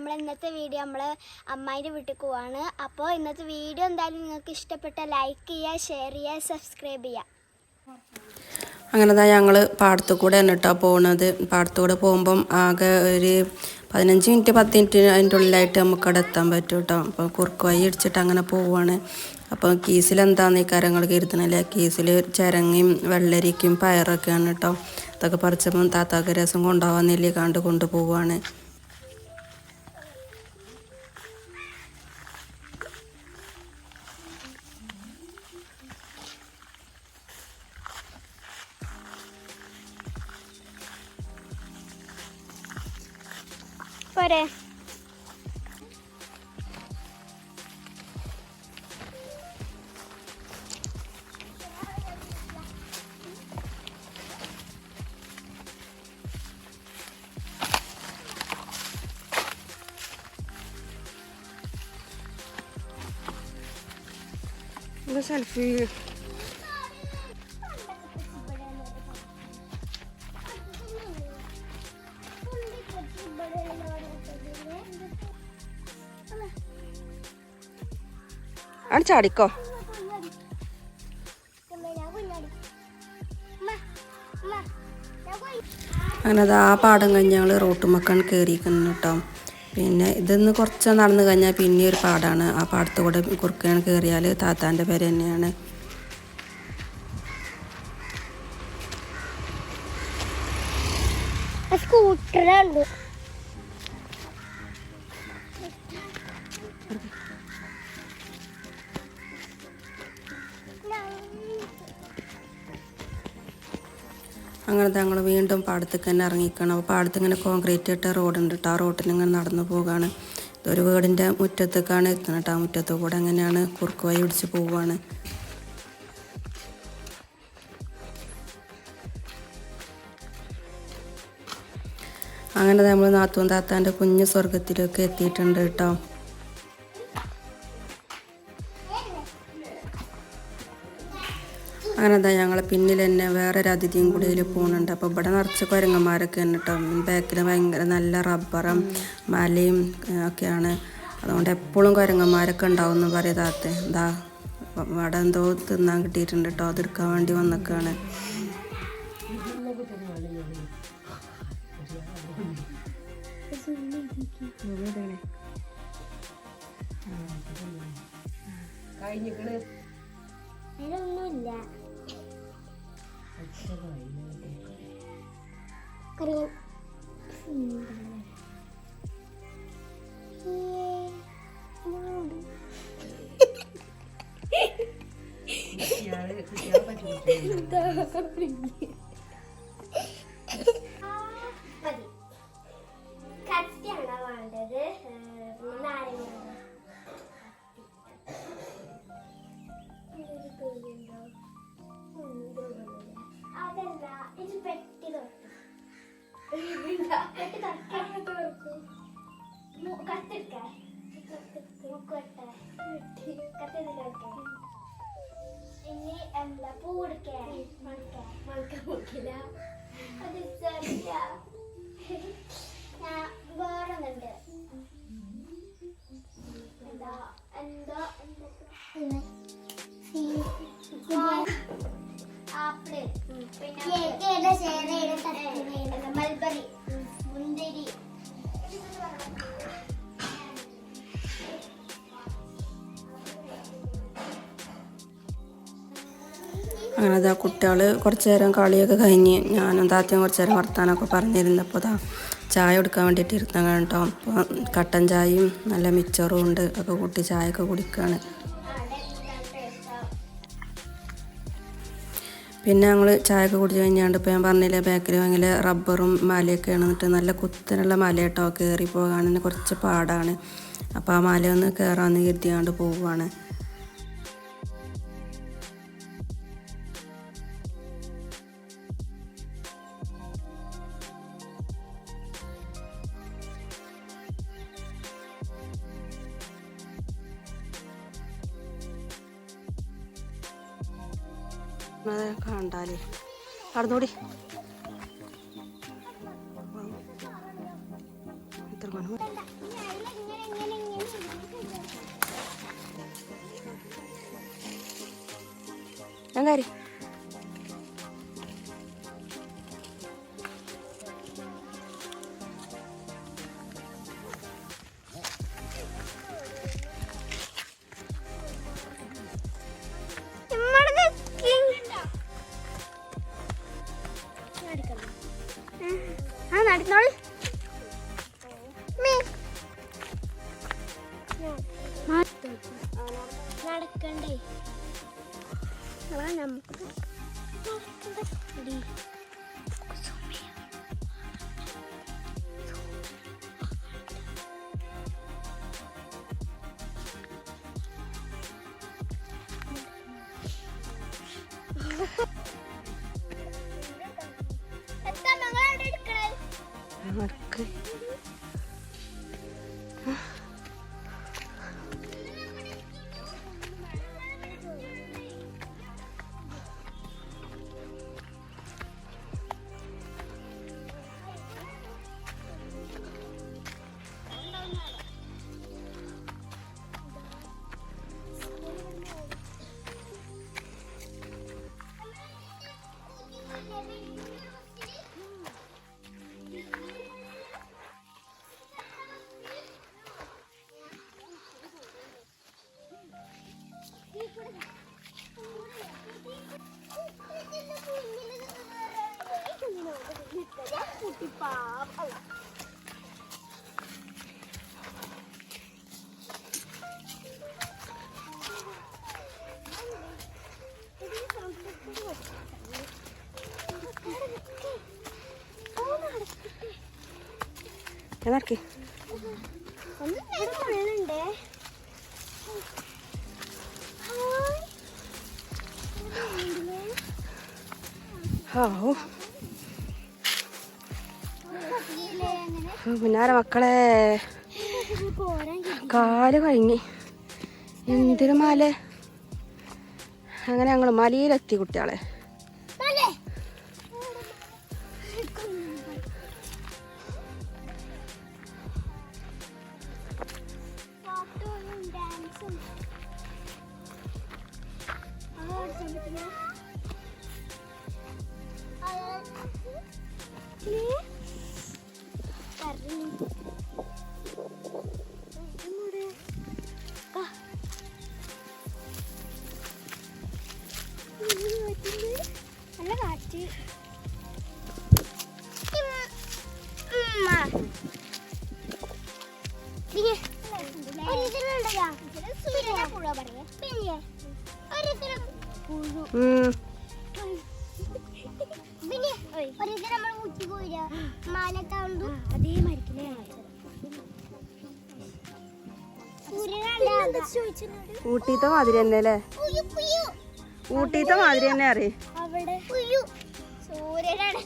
നമ്മൾ ഇന്നത്തെ വീഡിയോ നമ്മൾ അമ്മായിൻ്റെ വീട്ടിൽ പോവാണ്. അപ്പോൾ ഇന്നത്തെ വീഡിയോ എന്തായാലും നിങ്ങൾക്ക് ഇഷ്ടപ്പെട്ട ലൈക്ക് ചെയ്യുക, ഷെയർ ചെയ്യുക, സബ്സ്ക്രൈബ് ചെയ്യുക. അങ്ങനെ തന്നെ ഞങ്ങൾ പാടത്തു കൂടെ ആണ് കേട്ടോ പോകുന്നത്. പാടത്തു കൂടെ പോകുമ്പം ആകെ ഒരു 15 മിനിറ്റ് 10 മിനിറ്റ് അതിൻ്റെ ഉള്ളിലായിട്ട് നമുക്കവിടെ എത്താൻ പറ്റും കേട്ടോ. അപ്പോൾ കുറുക്ക് വഴി ഇടിച്ചിട്ട് അങ്ങനെ പോവുകയാണ്. അപ്പോൾ കീസിൽ എന്താണെന്ന് ഈ കാര്യങ്ങൾ കരുതണില്ലേ, കീസിൽ ചിരങ്ങയും വെള്ളരിക്കും പയറൊക്കെയാണ് കേട്ടോ. അതൊക്കെ പറിച്ചപ്പം താത്താക്ക് രസം കൊണ്ടുപോകാൻ കണ്ട് കൊണ്ടുപോവുകയാണ്. പോരെ സെൽഫി ആണ് ചാടിക്കോ. അങ്ങനെ അത് ആ പാടം കഴിഞ്ഞ് ഞങ്ങൾ റോട്ടുമക്കാണ് കയറിയിരിക്കുന്നത് കേട്ടോ. പിന്നെ ഇതൊന്ന് കുറച്ച് നടന്നു കഴിഞ്ഞാൽ പിന്നെ ഒരു പാടാണ്. ആ പാടത്ത് കൂടെ കുറുക്കാണ് കയറിയാൽ താത്താൻ്റെ പേര് തന്നെയാണ്. സ്കൂട്ടറുണ്ട്. അങ്ങനെ ഞങ്ങൾ വീണ്ടും പാടത്തേക്ക് തന്നെ ഇറങ്ങിക്കണം. അപ്പോൾ പാടത്ത് ഇങ്ങനെ കോൺക്രീറ്റ് ഇട്ട റോഡുണ്ട് കേട്ടോ. ആ റോഡിൽ ഇങ്ങനെ നടന്നു പോവുകയാണ്. ഇതൊരു വീടിൻ്റെ മുറ്റത്തേക്കാണ് എത്തുന്നത് കേട്ടോ. ആ മുറ്റത്ത് കൂടെ അങ്ങനെയാണ് കുറുക്ക് വഴി പിടിച്ച് പോവുകയാണ്. അങ്ങനെ നമ്മൾ നാത്തൂൻ താത്താൻ്റെ കുഞ്ഞു സ്വർഗത്തിലൊക്കെ എത്തിയിട്ടുണ്ട് കേട്ടോ. അങ്ങനെ എന്താ ഞങ്ങളെ പിന്നിൽ തന്നെ വേറൊരു അതിഥിയും കൂടി ഇതിൽ പോകുന്നുണ്ട്. അപ്പോൾ ഇവിടെ നിറച്ച് കുരങ്ങന്മാരൊക്കെ ഉണ്ട് കേട്ടോ. ബാക്കിൽ ഭയങ്കര നല്ല റബ്ബറും മലയും ഒക്കെയാണ്. അതുകൊണ്ട് എപ്പോഴും കുരങ്ങന്മാരൊക്കെ ഉണ്ടാവും എന്ന് പറയും താത്ത. എന്താ ഇവിടെ എന്തോ തിന്നാൻ കിട്ടിയിട്ടുണ്ട് കേട്ടോ. അതെടുക്കാൻ വേണ്ടി വന്നൊക്കെയാണ്. അതിലൊന്നുമില്ല. കത്തിയാണ് വേണ്ടത്. നാരങ്ങ അതല്ല, ഇത് പെട്ടി ഇനി എന്താ പൂ കൊടുക്കേ മുളക്കില്ല. അത് ഞാൻ വേറൊന്നുണ്ട്. എന്താ എന്താ ആപ്പിള്, പിന്നെ മൽബറി, മുന്തിരി. അങ്ങനെ അതാ കുട്ടികൾ കുറച്ച് നേരം കളിയൊക്കെ കഴിഞ്ഞ് ഞാനും താത്തയും കുറച്ച് നേരം വർത്താനമൊക്കെ പറഞ്ഞിരുന്നപ്പോൾ അതാ ചായ കൊടുക്കാൻ വേണ്ടിയിട്ട് ഇരുന്നാണ് കേട്ടോ. അപ്പോൾ കട്ടൻ ചായയും നല്ല മിച്ചറും ഉണ്ട്. ഒക്കെ കൂട്ടി ചായയൊക്കെ കുടിക്കുകയാണ്. പിന്നെ ഞങ്ങൾ ചായയൊക്കെ കുടിച്ച് കഴിഞ്ഞാണ്ട് ഇപ്പോൾ ഞാൻ പറഞ്ഞില്ലേ ബാക്കിൽ ഭയങ്കര റബ്ബറും മലയൊക്കെയാണ്. എന്നിട്ട് നല്ല കുത്തനുള്ള മല കേട്ടോ. കയറി പോകാൻ കുറച്ച് പാടാണ്. അപ്പോൾ ആ മലയൊന്ന് കയറാമെന്ന് കരുതിയാണ്ട് പോവുകയാണ്. കണ്ടാലേ നടന്നോടി ഇത്ര ഞാൻ കയറി. നടന്നോളൂ. നടക്കണ്ടേ നമുക്ക് നടക്ക്. നടക്കേ. പിന്നാരെ മക്കളെ കാല് കഴിഞ്ഞ് എന്തൊരു മല. അങ്ങനെ ഞങ്ങൾ മലയിലെത്തി കുട്ടികളെ. നല്ല കാറ്റ്. ഊട്ടിത്തെ മാതിരി തന്നെ അല്ലേ? ഊട്ടിത്തെ മാതിരി തന്നെ അറിയ. സൂര്യനാണ്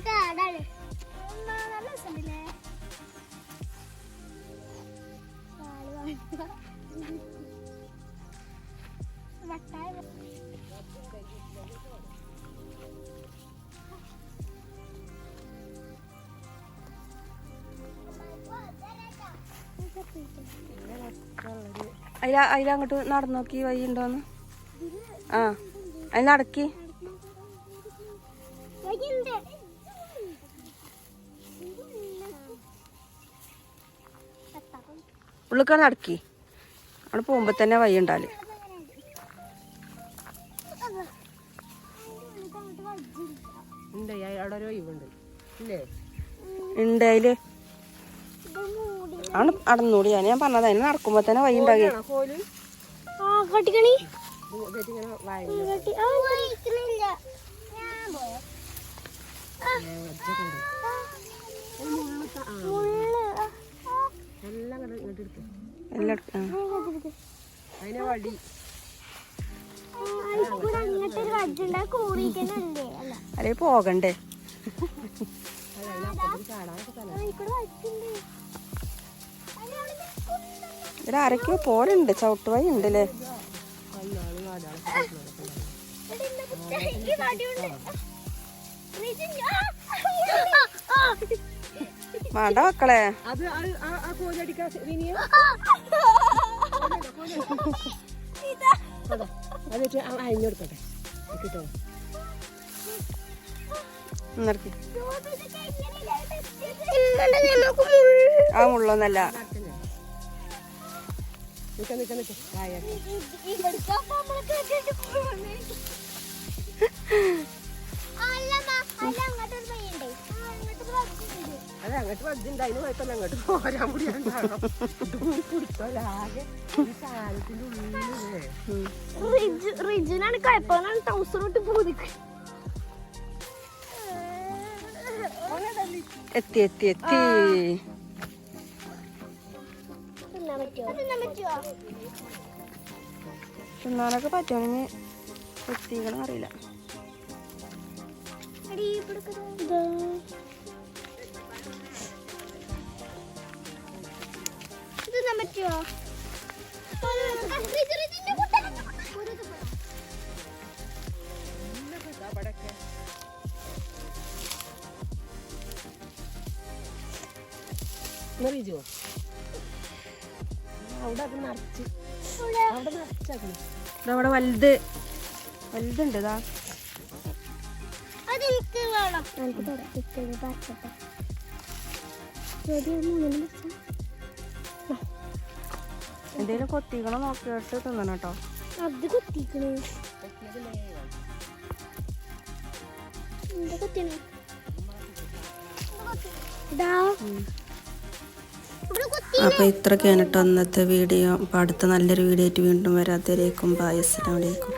കാടാണ്. നല്ല രസമുണ്ടല്ലേ? അതിലങ്ങോട്ട് നടന്നു നോക്കി വഴി ഉണ്ടോന്ന്. ആ അതിൽ നടക്കി. ഉള്ളിക്കാണ് നടക്കി. അവിടെ പോകുമ്പോ തന്നെ വഴി ഉണ്ടാല്. ഉണ്ട് അതില് ആണ് അടന്നൂടി. ഞാൻ പറഞ്ഞത് അതിന് നടക്കുമ്പോ തന്നെ വഴി ഉണ്ടാകി. അല്ലെ പോകണ്ടേ? ഇതിലാരൊക്കെയോ പോലുണ്ട്, ചവിട്ടുവഴി ഉണ്ടല്ലേ? വേണ്ട മക്കളെ, അഞ്ഞെടുക്കട്ടെ കിട്ടോ? ആ മുള്ളൊന്നല്ല. അത് അങ്ങോട്ട് വജ്ജുണ്ട്, അതിന് കുഴപ്പമില്ല. അങ്ങോട്ട് പോരാൻ മുടിയാണ്ടാണോ കുടിച്ചോലാകെ സാധനത്തിന്റെ ഉള്ളിലേ. റിജിനാണ് കുഴപ്പമാണ് ടൗസറോട്ട് പോതിക്ക്. എത്തി എത്തി എത്തി. തിന്നാനൊക്കെ പറ്റുവാണെങ്കിൽ എത്തിക്കണം അറിയില്ല. പറ്റുമോ? അവിടെ അത് നിറച്ച് അവിടെ നിറച്ചാക്കണം. ഇതവിടെ വലുത് വലുതുണ്ട്. ഇതാ അതെനിക്ക് വേണം. എന്തേലും കൊത്തിക്കണോ നോക്കിയിട്ട് തിന്നണം കേട്ടോ. അത് കൊത്തിക്കണേ. അപ്പോൾ ഇത്രയൊക്കെയാണ് കേട്ടോ ഇന്നത്തെ വീഡിയോ. അപ്പോൾ അടുത്ത നല്ലൊരു വീഡിയോ ആയിട്ട് വീണ്ടും വരാത്തവരേക്കും. ബൈ, അസ്സലാമു അലൈക്കും.